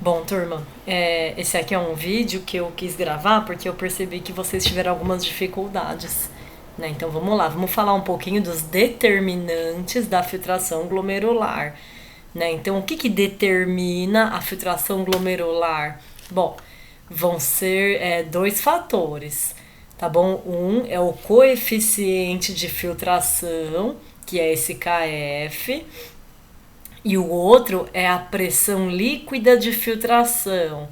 Bom, turma, esse aqui é um vídeo que eu quis gravar porque eu percebi que vocês tiveram algumas dificuldades, né? Então vamos lá, vamos falar um pouquinho dos determinantes da filtração glomerular, né? Então o que que determina a filtração glomerular? Bom, vão ser dois fatores, tá bom? Um é o coeficiente de filtração, que é esse KF, e o outro é a pressão líquida de filtração,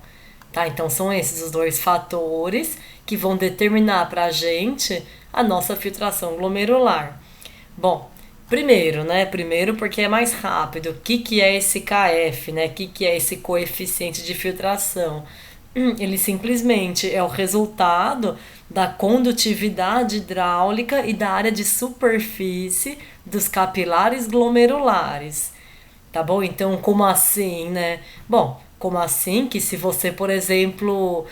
tá? Então são esses os dois fatores que vão determinar para a gente a nossa filtração glomerular. Bom, primeiro, né? Primeiro porque é mais rápido. O que é esse KF, né? O que é esse coeficiente de filtração? Ele simplesmente é o resultado da condutividade hidráulica e da área de superfície dos capilares glomerulares. Tá bom? Então, como assim, né? Bom, como assim que se você, por exemplo,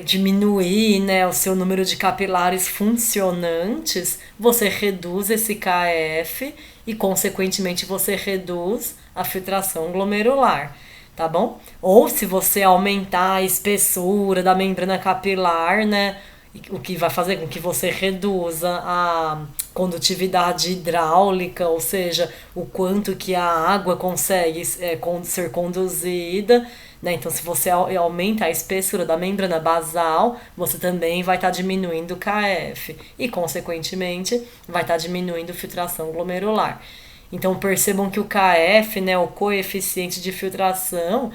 diminuir, né, o seu número de capilares funcionantes, você reduz esse KF e, consequentemente, você reduz a filtração glomerular, tá bom? Ou se você aumentar a espessura da membrana capilar, né, o que vai fazer com que você reduza a condutividade hidráulica, ou seja, o quanto que a água consegue ser conduzida, né? Então, se você aumenta a espessura da membrana basal, você também vai estar diminuindo o KF e, consequentemente, vai estar diminuindo a filtração glomerular. Então, percebam que o KF, né, o coeficiente de filtração,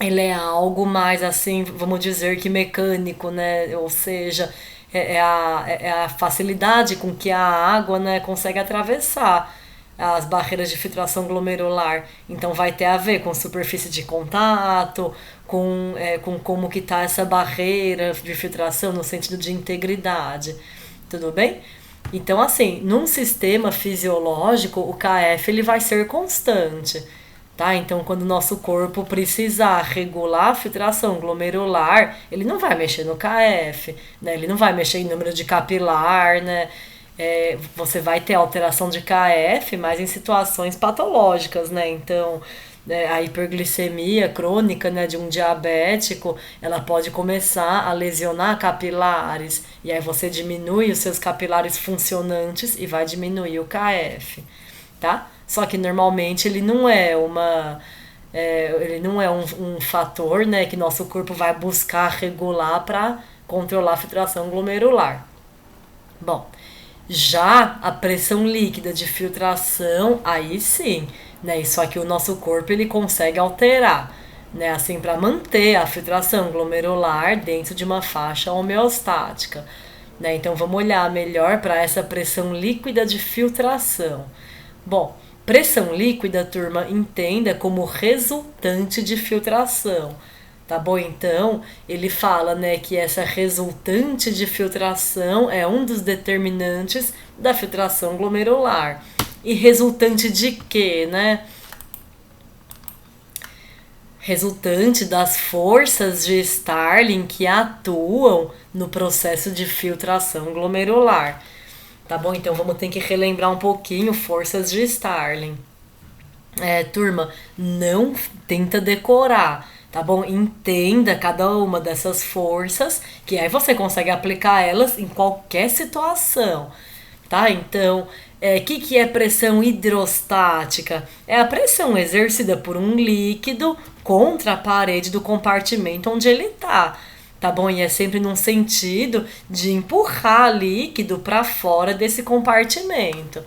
ele é algo mais assim, vamos dizer que mecânico, né? Ou seja, é a facilidade com que a água, né, consegue atravessar as barreiras de filtração glomerular. Então vai ter a ver com superfície de contato, com como que está essa barreira de filtração no sentido de integridade. Tudo bem? Então, assim, num sistema fisiológico, o KF ele vai ser constante. Tá? Então, quando o nosso corpo precisar regular a filtração glomerular, ele não vai mexer no KF, né? Ele não vai mexer em número de capilar, né? Você vai ter alteração de KF, mas em situações patológicas, né? Então, a hiperglicemia crônica, né, de um diabético, ela pode começar a lesionar capilares, e aí você diminui os seus capilares funcionantes e vai diminuir o KF, tá? Só que normalmente ele não é um fator, né, que nosso corpo vai buscar regular para controlar a filtração glomerular. Bom, já a pressão líquida de filtração, aí sim, né, isso aqui o nosso corpo ele consegue alterar, né, assim para manter a filtração glomerular dentro de uma faixa homeostática, né? Então vamos olhar melhor para essa pressão líquida de filtração. Bom, pressão líquida, turma, entenda como resultante de filtração. Tá bom? Então, ele fala, né, que essa resultante de filtração é um dos determinantes da filtração glomerular. E resultante de quê, né? Resultante das forças de Starling que atuam no processo de filtração glomerular. Tá bom? Então vamos ter que relembrar um pouquinho forças de Starling. Turma, não tenta decorar, tá bom? Entenda cada uma dessas forças, que aí você consegue aplicar elas em qualquer situação, tá? Então, que é pressão hidrostática? É a pressão exercida por um líquido contra a parede do compartimento onde ele está. Tá bom? E é sempre num sentido de empurrar líquido para fora desse compartimento.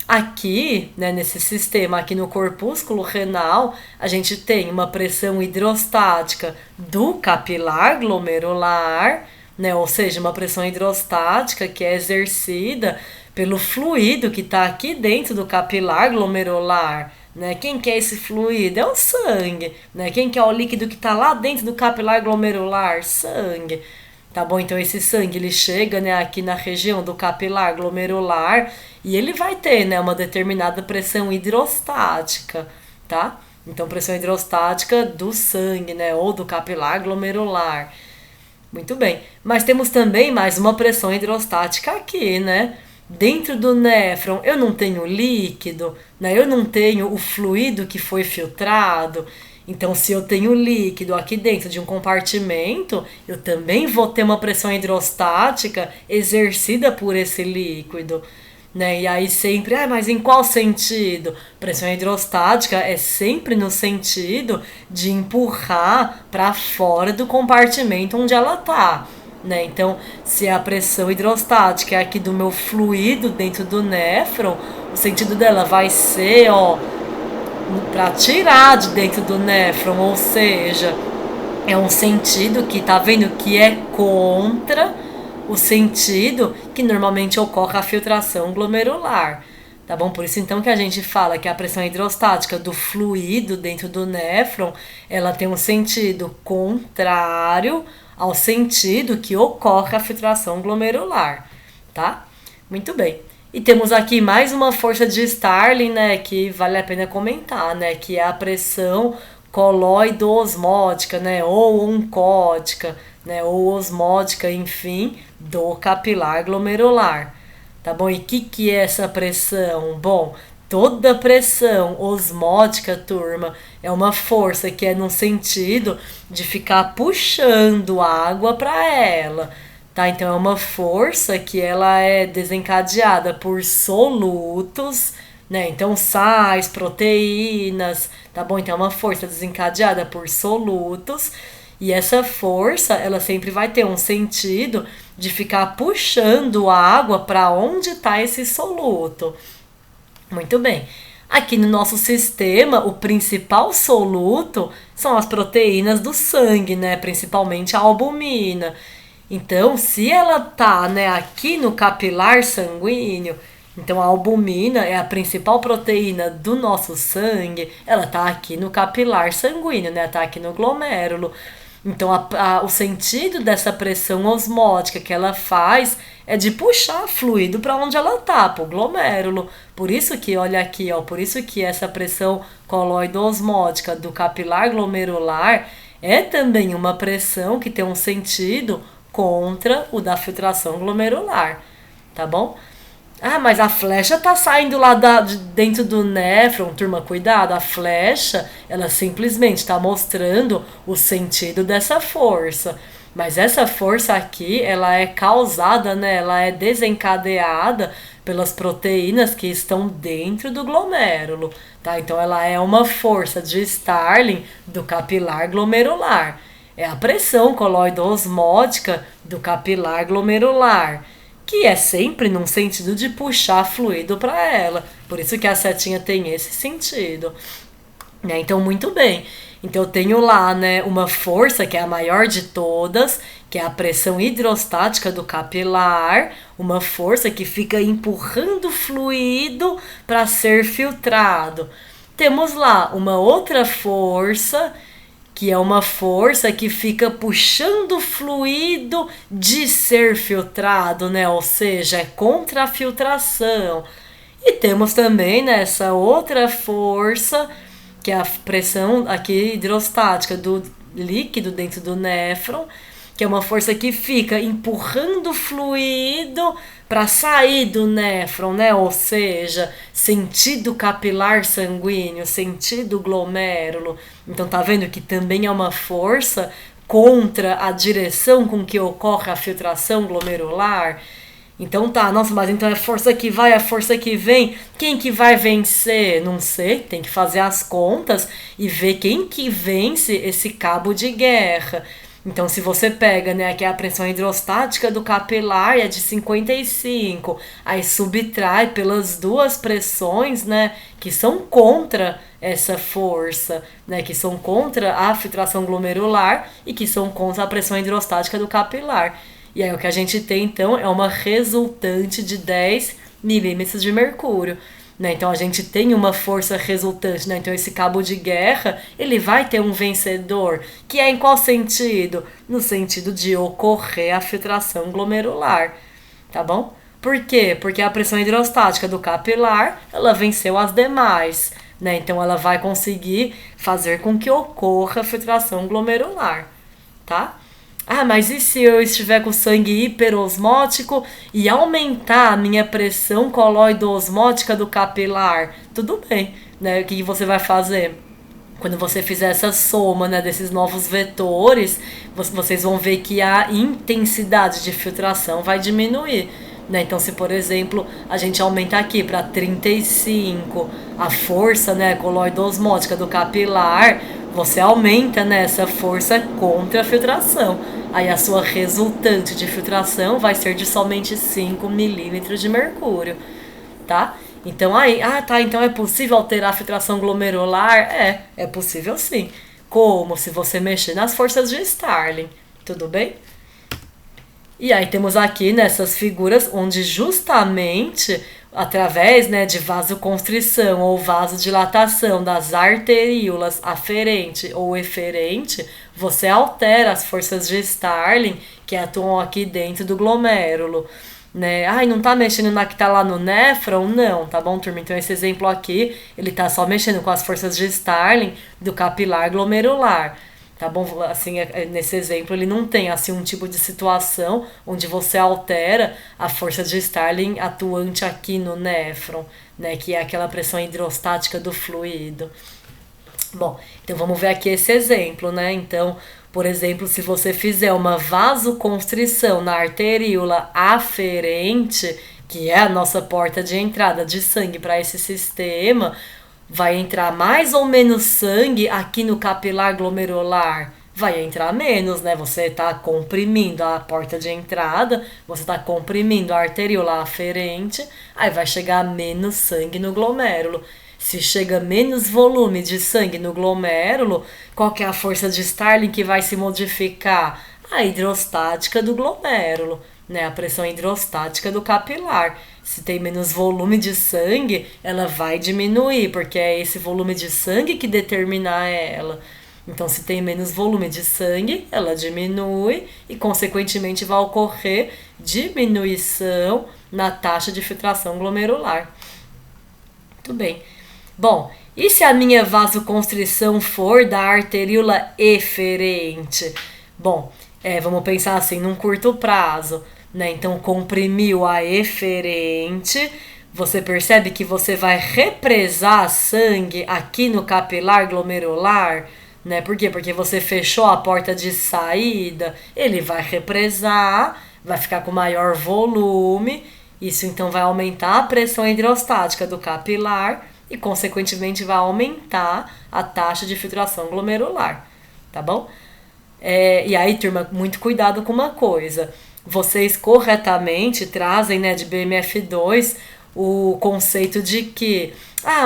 Aqui, né, nesse sistema, aqui no corpúsculo renal, a gente tem uma pressão hidrostática do capilar glomerular, né, ou seja, uma pressão hidrostática que é exercida pelo fluido que está aqui dentro do capilar glomerular. Né? Quem que é esse fluido? É o sangue. Né? Quem que é o líquido que está lá dentro do capilar glomerular? Sangue. Tá bom? Então esse sangue ele chega, né, aqui na região do capilar glomerular e ele vai ter, né, uma determinada pressão hidrostática, tá? Então pressão hidrostática do sangue, né, ou do capilar glomerular. Muito bem. Mas temos também mais uma pressão hidrostática aqui, né? Dentro do néfron eu não tenho líquido, né? Eu não tenho o fluido que foi filtrado. Então, se eu tenho líquido aqui dentro de um compartimento, eu também vou ter uma pressão hidrostática exercida por esse líquido, né? E aí sempre, mas em qual sentido? Pressão hidrostática é sempre no sentido de empurrar para fora do compartimento onde ela tá, né? Então, se a pressão hidrostática é aqui do meu fluido dentro do néfron, o sentido dela vai ser, ó, para tirar de dentro do néfron, ou seja, é um sentido que tá vendo que é contra o sentido que normalmente ocorre a filtração glomerular. Tá bom? Por isso então que a gente fala que a pressão hidrostática do fluido dentro do néfron, ela tem um sentido contrário ao sentido que ocorre a filtração glomerular, tá? Muito bem. E temos aqui mais uma força de Starling, né, que vale a pena comentar, né, que é a pressão coloidosmótica, né, ou oncótica, né, ou osmótica, enfim, do capilar glomerular. Tá bom? E o que é essa pressão? Bom, toda pressão osmótica, turma, é uma força que é no sentido de ficar puxando água para ela. Tá? Então é uma força que ela é desencadeada por solutos, né? Então sais, proteínas, tá bom? Então é uma força desencadeada por solutos, e essa força, ela sempre vai ter um sentido de ficar puxando a água para onde está esse soluto. Muito bem. Aqui no nosso sistema, o principal soluto são as proteínas do sangue, né? Principalmente a albumina. Então, se ela tá, né, aqui no capilar sanguíneo, então a albumina é a principal proteína do nosso sangue, ela tá aqui no capilar sanguíneo, né? Tá aqui no glomérulo. Então, o sentido dessa pressão osmótica que ela faz é de puxar fluido para onde ela tá, pro glomérulo. Por isso que, olha aqui, ó, por isso que essa pressão coloidosmótica do capilar glomerular é também uma pressão que tem um sentido contra o da filtração glomerular, tá bom? Mas a flecha tá saindo lá de dentro do néfron, turma, cuidado, a flecha, ela simplesmente está mostrando o sentido dessa força. Mas essa força aqui, ela é causada, né? Ela é desencadeada pelas proteínas que estão dentro do glomérulo, tá? Então ela é uma força de Starling do capilar glomerular. É a pressão coloidosmótica do capilar glomerular, que é sempre num sentido de puxar fluido para ela. Por isso que a setinha tem esse sentido, né? Então, muito bem. Então, eu tenho lá, né, uma força que é a maior de todas, que é a pressão hidrostática do capilar, uma força que fica empurrando fluido para ser filtrado. Temos lá uma outra força, que é uma força que fica puxando o fluido de ser filtrado, né? Ou seja, é contra a filtração. E temos também nessa outra força, que é a pressão aqui hidrostática do líquido dentro do néfron, que é uma força que fica empurrando o fluido para sair do néfron, né? Ou seja, sentido capilar sanguíneo, sentido glomérulo. Então tá vendo que também é uma força contra a direção com que ocorre a filtração glomerular? Então tá, nossa, mas então é força que vai, é força que vem. Quem que vai vencer? Não sei, tem que fazer as contas e ver quem que vence esse cabo de guerra. Então, se você pega, né, aqui a pressão hidrostática do capilar é de 55, aí subtrai pelas duas pressões, né, que são contra essa força, né, que são contra a filtração glomerular e que são contra a pressão hidrostática do capilar. E aí o que a gente tem, então, é uma resultante de 10 milímetros de mercúrio. Né? Então a gente tem uma força resultante, né? Então esse cabo de guerra, ele vai ter um vencedor, que é em qual sentido? No sentido de ocorrer a filtração glomerular, tá bom? Por quê? Porque a pressão hidrostática do capilar, ela venceu as demais, né? Então ela vai conseguir fazer com que ocorra a filtração glomerular, tá? Mas e se eu estiver com sangue hiperosmótico e aumentar a minha pressão coloidosmótica do capilar? Tudo bem, né? O que você vai fazer? Quando você fizer essa soma, né, desses novos vetores, vocês vão ver que a intensidade de filtração vai diminuir. Né? Então, se por exemplo a gente aumenta aqui para 35 a força, né, coloidosmótica do capilar, você aumenta, né, essa força contra a filtração. Aí a sua resultante de filtração vai ser de somente 5 milímetros de mercúrio, tá? Então aí, tá, então é possível alterar a filtração glomerular? É possível sim. Como? Se você mexer nas forças de Starling, tudo bem? E aí temos aqui nessas figuras onde justamente através, né, de vasoconstrição ou vasodilatação das arteríolas aferente ou eferente, você altera as forças de Starling que atuam aqui dentro do glomérulo. Né? Ai, não tá mexendo na que tá lá no néfron? Não, tá bom, turma? Então esse exemplo aqui, ele tá só mexendo com as forças de Starling do capilar glomerular. Tá bom? Assim, nesse exemplo, ele não tem assim um tipo de situação onde você altera a força de Starling atuante aqui no néfron, né? Que é aquela pressão hidrostática do fluido. Bom, então vamos ver aqui esse exemplo, né? Então, por exemplo, se você fizer uma vasoconstrição na arteríola aferente, que é a nossa porta de entrada de sangue para esse sistema, vai entrar mais ou menos sangue aqui no capilar glomerular? Vai entrar menos, né? Você está comprimindo a porta de entrada, você está comprimindo a arteríola aferente, aí vai chegar menos sangue no glomérulo. Se chega menos volume de sangue no glomérulo, qual que é a força de Starling que vai se modificar? A hidrostática do glomérulo, né? A pressão hidrostática do capilar. Se tem menos volume de sangue, ela vai diminuir, porque é esse volume de sangue que determina ela. Então, se tem menos volume de sangue, ela diminui e, consequentemente, vai ocorrer diminuição na taxa de filtração glomerular. Muito bem. Bom, e se a minha vasoconstrição for da arteríola eferente? Bom, vamos pensar assim, num curto prazo, né? Então, comprimiu a eferente, você percebe que você vai represar sangue aqui no capilar glomerular, né? Por quê? Porque você fechou a porta de saída, ele vai represar, vai ficar com maior volume, isso então vai aumentar a pressão hidrostática do capilar, e, consequentemente, vai aumentar a taxa de filtração glomerular, tá bom? E aí, turma, muito cuidado com uma coisa. Vocês corretamente trazem, né, de BMF2 o conceito de que,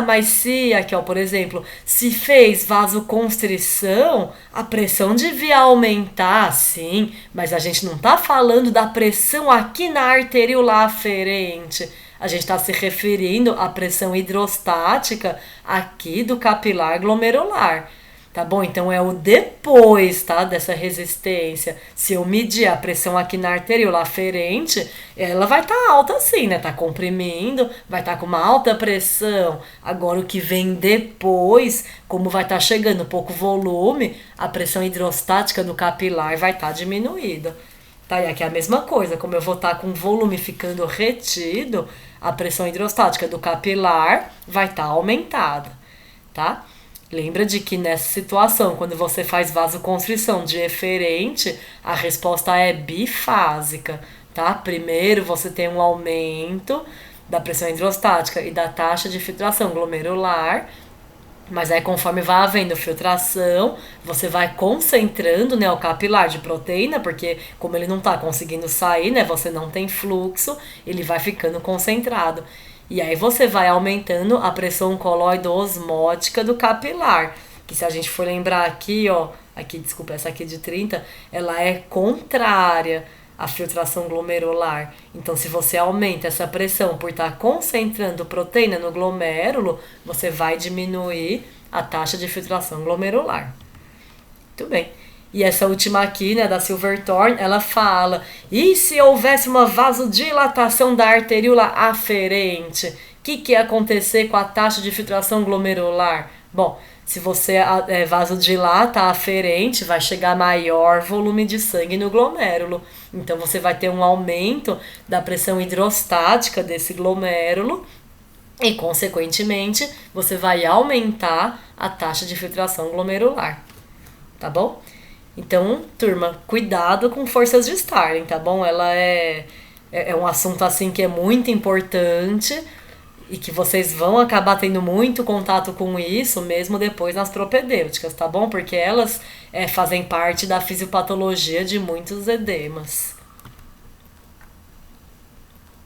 mas se, aqui ó, por exemplo, se fez vasoconstrição, a pressão devia aumentar, sim, mas a gente não tá falando da pressão aqui na arteríola aferente. A gente está se referindo à pressão hidrostática aqui do capilar glomerular, tá bom? Então é o depois, tá, dessa resistência. Se eu medir a pressão aqui na arteríola aferente, ela vai estar alta sim, né? Tá comprimindo, vai estar com uma alta pressão. Agora o que vem depois, como vai estar chegando pouco volume, a pressão hidrostática do capilar vai estar diminuída. Tá, e aqui é a mesma coisa, como eu vou estar com o volume ficando retido, a pressão hidrostática do capilar vai estar aumentada, tá? Lembra de que nessa situação, quando você faz vasoconstrição de eferente, a resposta é bifásica, tá? Primeiro você tem um aumento da pressão hidrostática e da taxa de filtração glomerular, mas aí conforme vai havendo filtração, você vai concentrando, né, o capilar de proteína, porque como ele não está conseguindo sair, né, você não tem fluxo, ele vai ficando concentrado. E aí você vai aumentando a pressão coloidosmótica do capilar, que se a gente for lembrar aqui, ó, desculpa, essa aqui de 30, ela é contrária à filtração glomerular. Então, se você aumenta essa pressão por estar concentrando proteína no glomérulo, você vai diminuir a taxa de filtração glomerular. Muito bem. E essa última aqui, né, da Silverthorne, ela fala: e se houvesse uma vasodilatação da arteríola aferente? O que ia acontecer com a taxa de filtração glomerular? Bom, se você vasodilata a aferente, vai chegar maior volume de sangue no glomérulo. Então, você vai ter um aumento da pressão hidrostática desse glomérulo e, consequentemente, você vai aumentar a taxa de filtração glomerular, tá bom? Então, turma, cuidado com forças de Starling, tá bom? Ela é um assunto assim que é muito importante e que vocês vão acabar tendo muito contato com isso mesmo depois nas propedêuticas, tá bom? Porque elas fazem parte da fisiopatologia de muitos edemas.